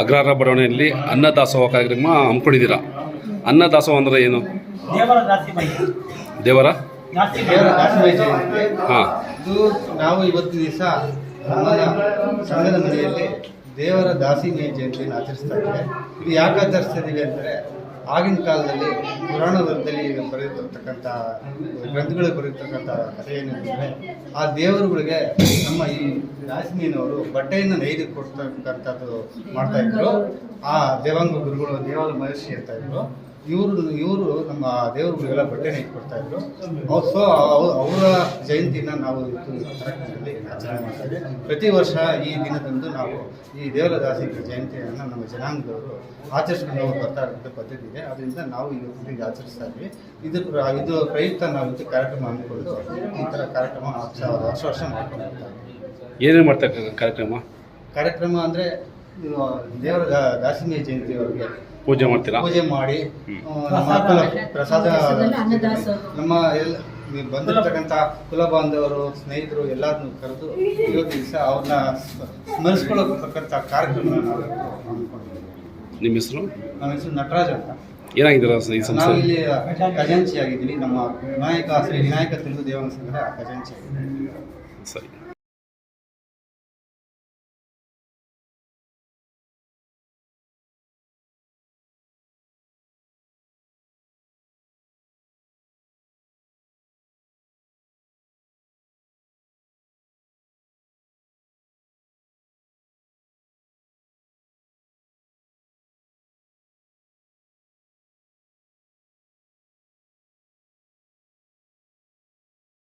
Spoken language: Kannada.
ಅಗ್ರಹಾರ ಬಡಾವಣೆಯಲ್ಲಿ ಅನ್ನದಾಸೋಹ ಕಾರ್ಯಕ್ರಮ ಹಮ್ಮಿಕೊಂಡಿದ್ದೀರಾ. ಅನ್ನದಾಸೋಹ ಅಂದರೆ ಏನು? ದೇವರ ದಾಸಿಮಯ ಜಯಂತಿ. ಹಾಂ, ಇದು ನಾವು ಇವತ್ತು ದಿವಸ ನಮ್ಮ ಸಂಘದ ಮನೆಯಲ್ಲಿ ದೇವರ ದಾಸಿಮಯ ಜಯಂತಿಯನ್ನು ಆಚರಿಸ್ತಾ ಇದ್ದೇವೆ. ಇದು ಯಾಕೆ ಆಚರಿಸ್ತಾ ಇದ್ದೀವಿ ಅಂದರೆ, ಆಗಿನ ಕಾಲದಲ್ಲಿ ಪುರಾಣದಲ್ಲಿ ಬರೆದಿರ್ತಕ್ಕಂಥ ಗ್ರಂಥಗಳು ಬರೆದಿರ್ತಕ್ಕಂಥ ಕಥೆ ಏನೆಂದರೆ, ಆ ದೇವರುಗಳಿಗೆ ನಮ್ಮ ಈ ದಾಸಿಮಯ್ಯನವರು ಬಟ್ಟೆಯನ್ನು ನೇಯ್ದು ಕೊಡ್ತಕ್ಕಂಥದ್ದು ಮಾಡ್ತಾ ಇದ್ರು. ಆ ದೇವಾಂಗ ಗುರುಗಳು ದೇವಾಲ ಮಹರ್ಷಿ ಅಂತ ಇದ್ರು. ಇವರು ನಮ್ಮ ದೇವರುಗಳಿಗೆಲ್ಲ ಬಟ್ಟೆ ನೇಯ್ದು ಕೊಡ್ತಾ ಇದ್ರು. ಸೊ ಅವರ ಜಯಂತಿನ ನಾವು ಕಾರ್ಯಕ್ರಮದಲ್ಲಿ ಆಚರಣೆ ಮಾಡ್ತಾ ಇದ್ದೀವಿ. ಪ್ರತಿ ವರ್ಷ ಈ ದಿನದಂದು ನಾವು ಈ ದೇವರ ದಾಸಿಗಳ ಜಯಂತಿಯನ್ನು ನಮ್ಮ ಜನಾಂಗದವರು ಆಚರಿಸ್ಕೊಂಡು ಬರ್ತಾ ಇರೋಂಥ ಪದ್ಧತಿ ಇದೆ. ಅದರಿಂದ ನಾವು ಇವತ್ತಿಗೆ ಆಚರಿಸ್ತಾ ಇದ್ವಿ. ಇದು ಪ್ರಯುಕ್ತ ನಾವು ಇದು ಕಾರ್ಯಕ್ರಮ ಹಮ್ಮಿಕೊಂಡು ಈ ಥರ ಕಾರ್ಯಕ್ರಮ ವರ್ಷ ಮಾಡ್ಕೊಂಡು ಬರ್ತಾ ಇದ್ದೀವಿ. ಏನೇನು ಮಾಡ್ತಾ ಕಾರ್ಯಕ್ರಮ ಅಂದರೆ ದೇವರ ದಾಸಿಮಯ ಜಯಂತಿಯವರಿಗೆ ಪೂಜೆ ಮಾಡ್ತೀರಾ? ಪೂಜೆ ಮಾಡಿ ಪ್ರಸಾದ ನಮ್ಮ ಬಂದಿರತಕ್ಕಂಥ ಕುಲ ಬಾಂಧವರು, ಸ್ನೇಹಿತರು ಎಲ್ಲರನ್ನೂ ಕರೆದು ಇವತ್ತು ದಿವಸ ಅವ್ರನ್ನ ಸ್ಮರಿಸ್ಕೊಳ್ಳತಕ್ಕಂಥ ಕಾರ್ಯಕ್ರಮ ನಾವು ಹಮ್ಮಿಕೊಂಡಿದ್ದೀವಿ. ನಿಮ್ಮ ಹೆಸರು? ನಮ್ಮ ಹೆಸರು ನಟರಾಜ್ ಅಂತ. ಏನಾಗಿದ್ದೀರಾ ಈ ಸಂಸ್ಥೆ? ನಾವು ಇಲ್ಲಿ ಖಜಾಂಚಿ ಆಗಿದ್ದೀವಿ. ನಮ್ಮ ಶ್ರೀ ವಿನಾಯಕ ತೆಲುಗು ದೇವಾಂಗ ಸಂಘದ ಖಜಾಂಚಿ ಆಗಿದ್ದೀವಿ. ಸರಿ.